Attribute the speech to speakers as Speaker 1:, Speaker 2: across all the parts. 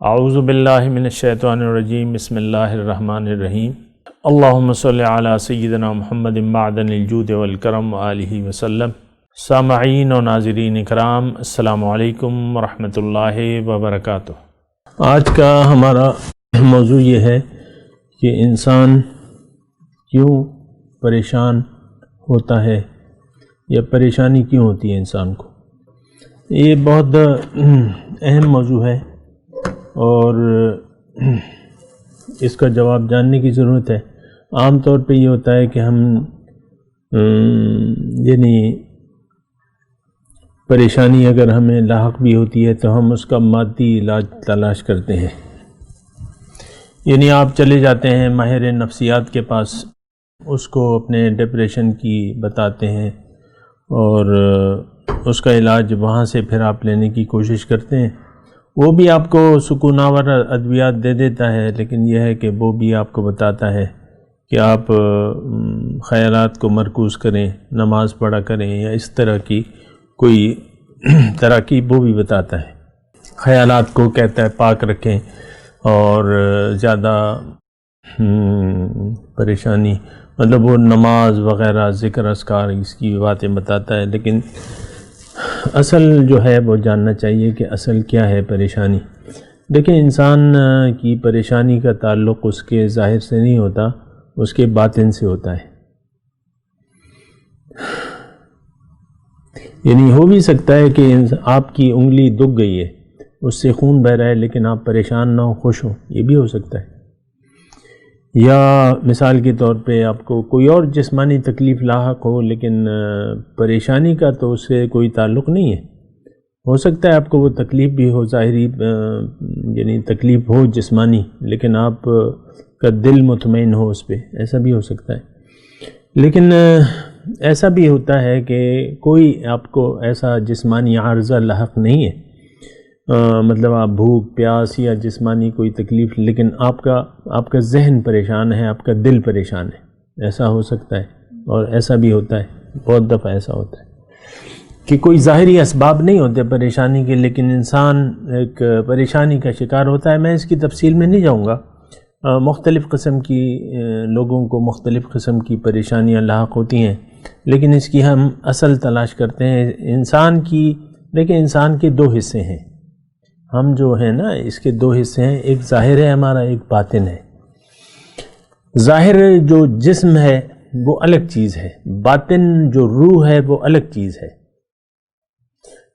Speaker 1: اعوذ باللہ من الشیطان الرجیم بسم اللہ الرحمن الرحیم اللہم صلی علی سیدنا محمد معدن الجود والکرم وآلہ وسلم۔ سامعین و ناظرین اکرام، السلام علیکم ورحمۃ اللہ وبرکاتہ۔ آج کا ہمارا موضوع یہ ہے کہ انسان کیوں پریشان ہوتا ہے یا پریشانی کیوں ہوتی ہے انسان کو۔ یہ بہت اہم موضوع ہے اور اس کا جواب جاننے کی ضرورت ہے۔ عام طور پہ یہ ہوتا ہے کہ ہم پریشانی اگر ہمیں لاحق بھی ہوتی ہے تو ہم اس کا مادی علاج تلاش کرتے ہیں، یعنی آپ چلے جاتے ہیں ماہر نفسیات کے پاس، اس کو اپنے ڈپریشن کی بتاتے ہیں اور اس کا علاج وہاں سے پھر آپ لینے کی کوشش کرتے ہیں۔ وہ بھی آپ کو سکون آور ادویات دے دیتا ہے، لیکن یہ ہے کہ وہ بھی آپ کو بتاتا ہے کہ آپ خیالات کو مرکوز کریں، نماز پڑھا کریں یا اس طرح کی کوئی تراکیب وہ بھی بتاتا ہے۔ خیالات کو کہتا ہے پاک رکھیں اور زیادہ پریشانی مطلب وہ نماز وغیرہ ذکر اذکار اس کی باتیں بتاتا ہے، لیکن اصل جو ہے وہ جاننا چاہیے کہ اصل کیا ہے پریشانی۔ دیکھیں، انسان کی پریشانی کا تعلق اس کے ظاہر سے نہیں ہوتا، اس کے باطن سے ہوتا ہے۔ یعنی ہو بھی سکتا ہے کہ آپ کی انگلی دب گئی ہے، اس سے خون بہہ رہا ہے، لیکن آپ پریشان نہ ہو، خوش ہو، یہ بھی ہو سکتا ہے۔ یا مثال کے طور پہ آپ کو کوئی اور جسمانی تکلیف لاحق ہو، لیکن پریشانی کا تو اس سے کوئی تعلق نہیں ہے۔ ہو سکتا ہے آپ کو وہ تکلیف بھی ہو، ظاہری یعنی تکلیف ہو جسمانی، لیکن آپ کا دل مطمئن ہو اس پہ، ایسا بھی ہو سکتا ہے۔ لیکن ایسا بھی ہوتا ہے کہ کوئی آپ کو ایسا جسمانی عارضہ لاحق نہیں ہے، مطلب آپ بھوک پیاس یا جسمانی کوئی تکلیف، لیکن آپ کا ذہن پریشان ہے، آپ کا دل پریشان ہے، ایسا ہو سکتا ہے۔ اور ایسا بھی ہوتا ہے، بہت دفعہ ایسا ہوتا ہے کہ کوئی ظاہری اسباب نہیں ہوتے پریشانی کے، لیکن انسان ایک پریشانی کا شکار ہوتا ہے۔ میں اس کی تفصیل میں نہیں جاؤں گا، مختلف قسم کی لوگوں کو مختلف قسم کی پریشانیاں لاحق ہوتی ہیں، لیکن اس کی ہم اصل تلاش کرتے ہیں۔ انسان کی دیکھیں، انسان کے دو حصے ہیں، ہم جو ہیں نا اس کے دو حصے ہیں، ایک ظاہر ہے ہمارا، ایک باطن ہے۔ ظاہر جو جسم ہے وہ الگ چیز ہے، باطن جو روح ہے وہ الگ چیز ہے۔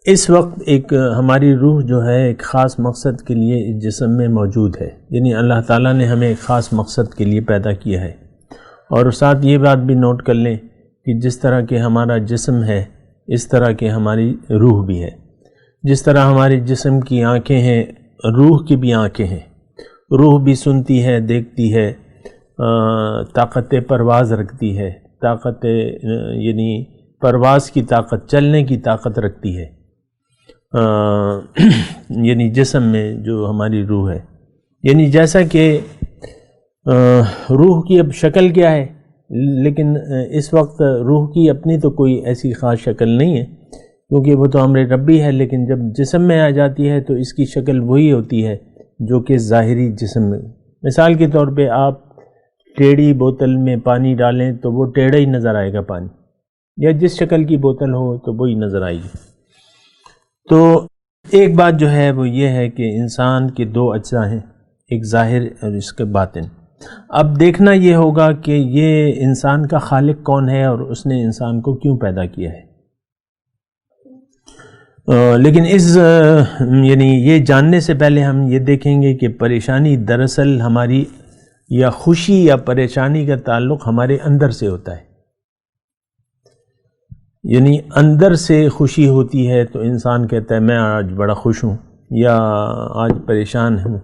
Speaker 1: اس وقت ایک ہماری روح جو ہے ایک خاص مقصد کے لیے اس جسم میں موجود ہے، یعنی اللہ تعالیٰ نے ہمیں ایک خاص مقصد کے لیے پیدا کیا ہے۔ اور ساتھ یہ بات بھی نوٹ کر لیں کہ جس طرح کہ ہمارا جسم ہے اس طرح کہ ہماری روح بھی ہے۔ جس طرح ہمارے جسم کی آنکھیں ہیں، روح کی بھی آنکھیں ہیں، روح بھی سنتی ہے، دیکھتی ہے، طاقت پرواز رکھتی ہے، طاقت یعنی پرواز کی طاقت، چلنے کی طاقت رکھتی ہے، یعنی جسم میں جو ہماری روح ہے۔ یعنی جیسا کہ روح کی اب شکل کیا ہے، لیکن اس وقت روح کی اپنی تو کوئی ایسی خاص شکل نہیں ہے، کیونکہ وہ تو امر ربی ہے، لیکن جب جسم میں آ جاتی ہے تو اس کی شکل وہی ہوتی ہے جو کہ ظاہری جسم میں۔ مثال کے طور پہ آپ ٹیڑھی بوتل میں پانی ڈالیں تو وہ ٹیڑھا ہی نظر آئے گا پانی، یا جس شکل کی بوتل ہو تو وہی نظر آئے گی۔ تو ایک بات جو ہے وہ یہ ہے کہ انسان کے دو اجزاء ہیں، ایک ظاہر اور اس کے باطن۔ اب دیکھنا یہ ہوگا کہ یہ انسان کا خالق کون ہے اور اس نے انسان کو کیوں پیدا کیا ہے۔ لیکن یعنی یہ جاننے سے پہلے ہم یہ دیکھیں گے کہ پریشانی دراصل ہماری یا خوشی یا پریشانی کا تعلق ہمارے اندر سے ہوتا ہے۔ یعنی اندر سے خوشی ہوتی ہے تو انسان کہتا ہے میں آج بڑا خوش ہوں یا آج پریشان ہوں۔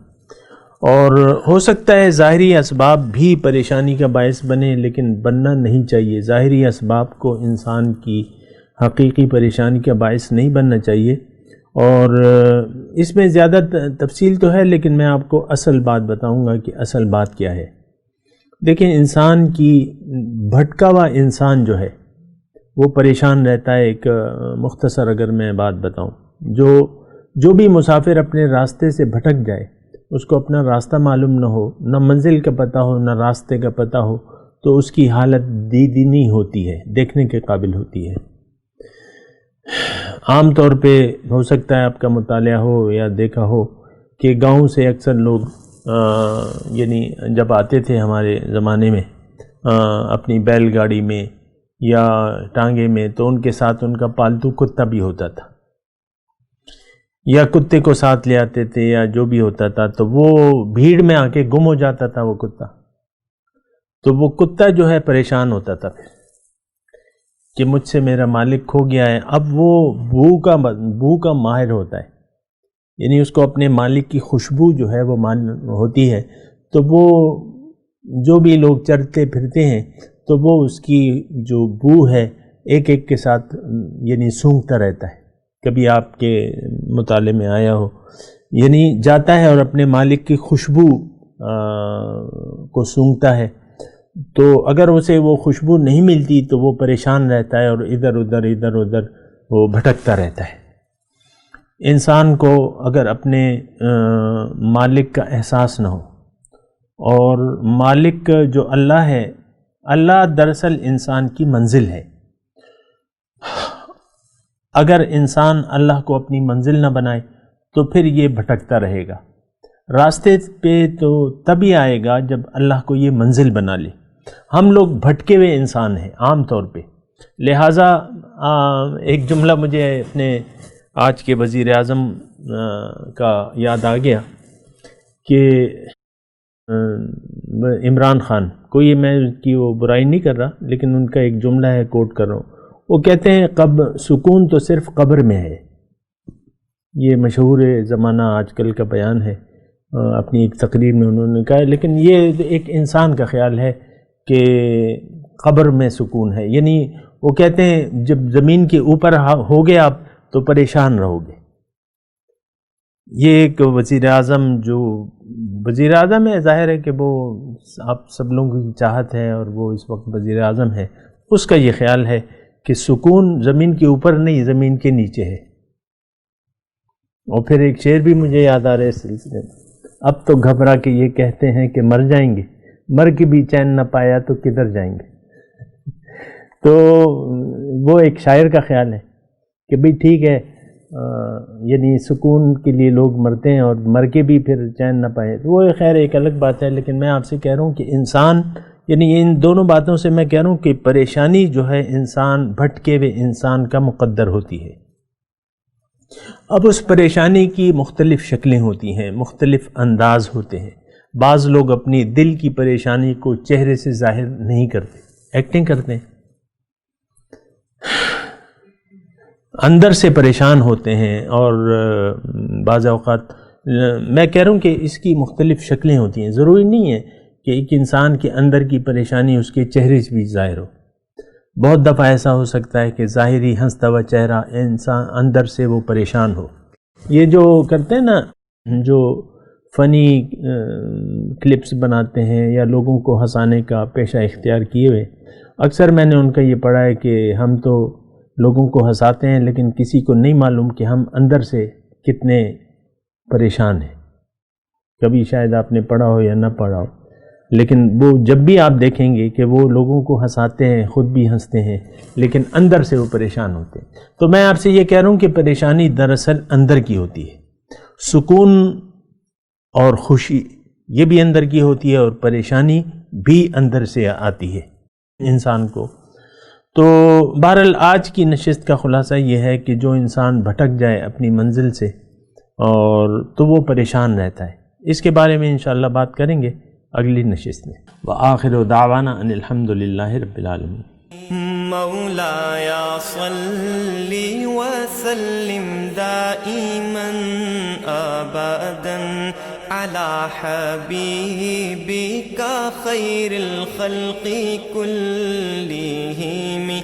Speaker 1: اور ہو سکتا ہے ظاہری اسباب بھی پریشانی کا باعث بنے، لیکن بننا نہیں چاہیے۔ ظاہری اسباب کو انسان کی حقیقی پریشانی کا باعث نہیں بننا چاہیے۔ اور اس میں زیادہ تفصیل تو ہے، لیکن میں آپ کو اصل بات بتاؤں گا کہ اصل بات کیا ہے۔ دیکھیں، انسان کی بھٹکا ہوا انسان جو ہے وہ پریشان رہتا ہے۔ ایک مختصر اگر میں بات بتاؤں، جو بھی مسافر اپنے راستے سے بھٹک جائے اس کو اپنا راستہ معلوم نہ ہو، نہ منزل کا پتہ ہو، نہ راستے کا پتہ ہو، تو اس کی حالت دیدنی ہوتی ہے، دیکھنے کے قابل ہوتی ہے۔ عام طور پہ ہو سکتا ہے آپ کا مطالعہ ہو یا دیکھا ہو کہ گاؤں سے اکثر لوگ یعنی جب آتے تھے ہمارے زمانے میں اپنی بیل گاڑی میں یا ٹانگے میں، تو ان کے ساتھ ان کا پالتو کتا بھی ہوتا تھا، یا کتے کو ساتھ لے آتے تھے یا جو بھی ہوتا تھا، تو وہ بھیڑ میں آ کے گم ہو جاتا تھا وہ کتا، تو وہ کتا جو ہے پریشان ہوتا تھا پھر کہ مجھ سے میرا مالک کھو گیا ہے۔ اب وہ بو کا ماہر ہوتا ہے، یعنی اس کو اپنے مالک کی خوشبو جو ہے وہ ہوتی ہے، تو وہ جو بھی لوگ چرتے پھرتے ہیں تو وہ اس کی جو بو ہے ایک ایک کے ساتھ یعنی سونگھتا رہتا ہے۔ کبھی آپ کے مطالعے میں آیا ہو، یعنی جاتا ہے اور اپنے مالک کی خوشبو کو سونگھتا ہے، تو اگر اسے وہ خوشبو نہیں ملتی تو وہ پریشان رہتا ہے اور ادھر ادھر وہ بھٹکتا رہتا ہے۔ انسان کو اگر اپنے مالک کا احساس نہ ہو، اور مالک جو اللہ ہے، اللہ دراصل انسان کی منزل ہے، اگر انسان اللہ کو اپنی منزل نہ بنائے تو پھر یہ بھٹکتا رہے گا۔ راستے پہ تو تبھی آئے گا جب اللہ کو یہ منزل بنا لے۔ ہم لوگ بھٹکے ہوئے انسان ہیں عام طور پہ، لہٰذا ایک جملہ مجھے اپنے آج کے وزیر اعظم کا یاد آ گیا کہ عمران خان کو، یہ میں ان کی وہ برائی نہیں کر رہا، لیکن ان کا ایک جملہ ہے، کوٹ کر رہا ہوں، وہ کہتے ہیں سکون تو صرف قبر میں ہے۔ یہ مشہور زمانہ آج کل کا بیان ہے، اپنی ایک تقریر میں انہوں نے کہا ہے، لیکن یہ ایک انسان کا خیال ہے کہ قبر میں سکون ہے، یعنی وہ کہتے ہیں جب زمین کے اوپر ہو گے آپ تو پریشان رہو گے۔ یہ ایک وزیر اعظم ہے، ظاہر ہے کہ وہ آپ سب لوگوں کی چاہت ہے اور وہ اس وقت وزیر اعظم ہے، اس کا یہ خیال ہے کہ سکون زمین کے اوپر نہیں، زمین کے نیچے ہے۔ اور پھر ایک شعر بھی مجھے یاد آ رہا ہے اس سلسلے میں، اب تو گھبرا کے یہ کہتے ہیں کہ مر جائیں گے، مر کے بھی چین نہ پایا تو کدھر جائیں گے۔ تو وہ ایک شاعر کا خیال ہے کہ بھئی ٹھیک ہے، یعنی سکون کے لیے لوگ مرتے ہیں اور مر کے بھی پھر چین نہ پائے، تو وہ خیر ایک الگ بات ہے، لیکن میں آپ سے کہہ رہا ہوں کہ انسان، یعنی ان دونوں باتوں سے میں کہہ رہا ہوں کہ پریشانی جو ہے انسان، بھٹکے ہوئے انسان کا مقدر ہوتی ہے۔ اب اس پریشانی کی مختلف شکلیں ہوتی ہیں، مختلف انداز ہوتے ہیں۔ بعض لوگ اپنی دل کی پریشانی کو چہرے سے ظاہر نہیں کرتے، ایکٹنگ کرتے ہیں، اندر سے پریشان ہوتے ہیں، اور بعض اوقات میں کہہ رہا ہوں کہ اس کی مختلف شکلیں ہوتی ہیں۔ ضروری نہیں ہے کہ ایک انسان کے اندر کی پریشانی اس کے چہرے سے بھی ظاہر ہو۔ بہت دفعہ ایسا ہو سکتا ہے کہ ظاہری ہنستا ہوا چہرہ انسان اندر سے وہ پریشان ہو۔ یہ جو کرتے ہیں نا، جو فنی کلپس بناتے ہیں یا لوگوں کو ہنسانے کا پیشہ اختیار کیے ہوئے، اکثر میں نے ان کا یہ پڑھا ہے کہ ہم تو لوگوں کو ہنساتے ہیں لیکن کسی کو نہیں معلوم کہ ہم اندر سے کتنے پریشان ہیں۔ کبھی شاید آپ نے پڑھا ہو یا نہ پڑھا ہو، لیکن وہ جب بھی آپ دیکھیں گے کہ وہ لوگوں کو ہنساتے ہیں، خود بھی ہنستے ہیں، لیکن اندر سے وہ پریشان ہوتے ہیں۔ تو میں آپ سے یہ کہہ رہا ہوں کہ پریشانی دراصل اندر کی ہوتی ہے، سکون اور خوشی یہ بھی اندر کی ہوتی ہے، اور پریشانی بھی اندر سے آتی ہے انسان کو۔ تو بہرحال آج کی نشست کا خلاصہ یہ ہے کہ جو انسان بھٹک جائے اپنی منزل سے اور تو وہ پریشان رہتا ہے۔ اس کے بارے میں انشاءاللہ بات کریں گے اگلی نشست میں۔ وآخر دعوانا ان الحمد للہ رب العالمین۔
Speaker 2: مولاي صل وسلم دائما ابدا على حبيبك خير الخلق كلهم